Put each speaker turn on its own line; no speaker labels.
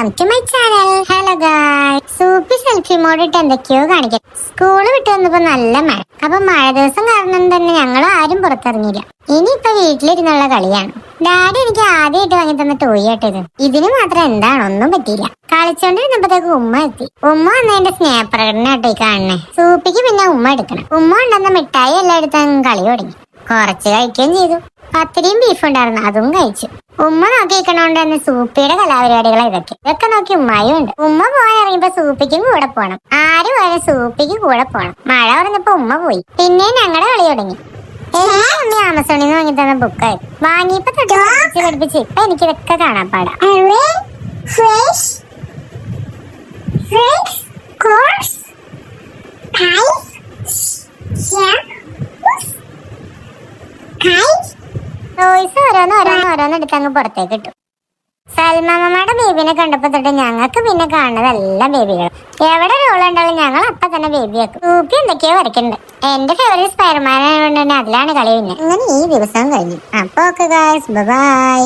My channel. Hello guys, സൂപ്പി selfie mode ഇട്ട് എന്തൊക്കെയോ കാണിക്കാം. സ്കൂള് വിട്ട് വന്നപ്പോ നല്ല മഴ. അപ്പൊ മഴ ദിവസം കാരണം തന്നെ ഞങ്ങൾ ആരും പുറത്തിറങ്ങിയില്ല. ഇനിയിപ്പൊ വീട്ടിലിരുന്നുള്ള കളിയാണ്. ഡാഡി എനിക്ക് ആദ്യമായിട്ട് വാങ്ങി തന്ന ടോയ് ആട്ടത്. ഇതിന് മാത്രം എന്താണ് ഒന്നും പറ്റിയില്ല. കളിച്ചോണ്ടിരുന്നപ്പോഴത്തേക്ക് ഉമ്മ എത്തി. ഉമ്മ വന്നതിന്റെ സ്നേഹപ്രകടനാട്ടോ ഈ കാണണേ. സൂപ്പിക്ക് പിന്നെ ഉമ്മ എടുക്കണം. ഉമ്മ ഉണ്ടെന്ന മിഠായി എല്ലാം എടുത്ത് കളി തുടങ്ങി. കുറച്ച് കഴിക്കുകയും ചെയ്തു. പത്തിരിയും ബീഫും ഉണ്ടായിരുന്നു, അതും കഴിച്ചു. ഉമ്മ നോക്കിക്കണോണ്ട് തന്നെ സൂപ്പിയുടെ കലാപരിപാടികളാ ഇതൊക്കെ നോക്കി ഉമ്മായും ഉണ്ട്. ഉമ്മ പോകാൻ ഇറങ്ങിയപ്പോ സൂപ്പിക്കും കൂടെ പോണം. ആര് പോയാലും സൂപ്പിക്ക് കൂടെ പോണം. മഴ പറഞ്ഞപ്പോ ഉമ്മ പോയി. പിന്നെ ഞങ്ങളുടെ കളി തുടങ്ങി. ഉമ്മ ആമസോണിൽ നിന്ന് വാങ്ങി തന്ന ബുക്കായി വാങ്ങിയപ്പോ തൊട്ട് പഠിപ്പിച്ച് ഇപ്പൊ എനിക്കിതൊക്കെ കാണാൻ പാടാം. ടോയ്സ് ഓരോന്ന് എടുത്ത് അങ്ങ് പുറത്തേക്ക് ഇട്ടു. സൽമാമ്മയുടെ ബേബിനെ കണ്ടപ്പോ തൊട്ട് ഞങ്ങൾക്ക് പിന്നെ കാണുന്നതെല്ലാം ബേബികൾ. എവിടെ റോൾ ഉണ്ടാവും ഞങ്ങൾ അപ്പൊ തന്നെ ബേബി ആക്കും. സൂപ്പി എന്തൊക്കെയോ വരയ്ക്കുന്നുണ്ട്. എന്റെ ഫേവറേറ്റ് സ്പൈഡർമാൻ ആയതുകൊണ്ട് തന്നെ അതിലാണ് കളി. പിന്നെ അങ്ങനെ ഈ ദിവസം കഴിഞ്ഞു. അപ്പൊ ഓക്കെ ഗായ്സ്, ബൈ.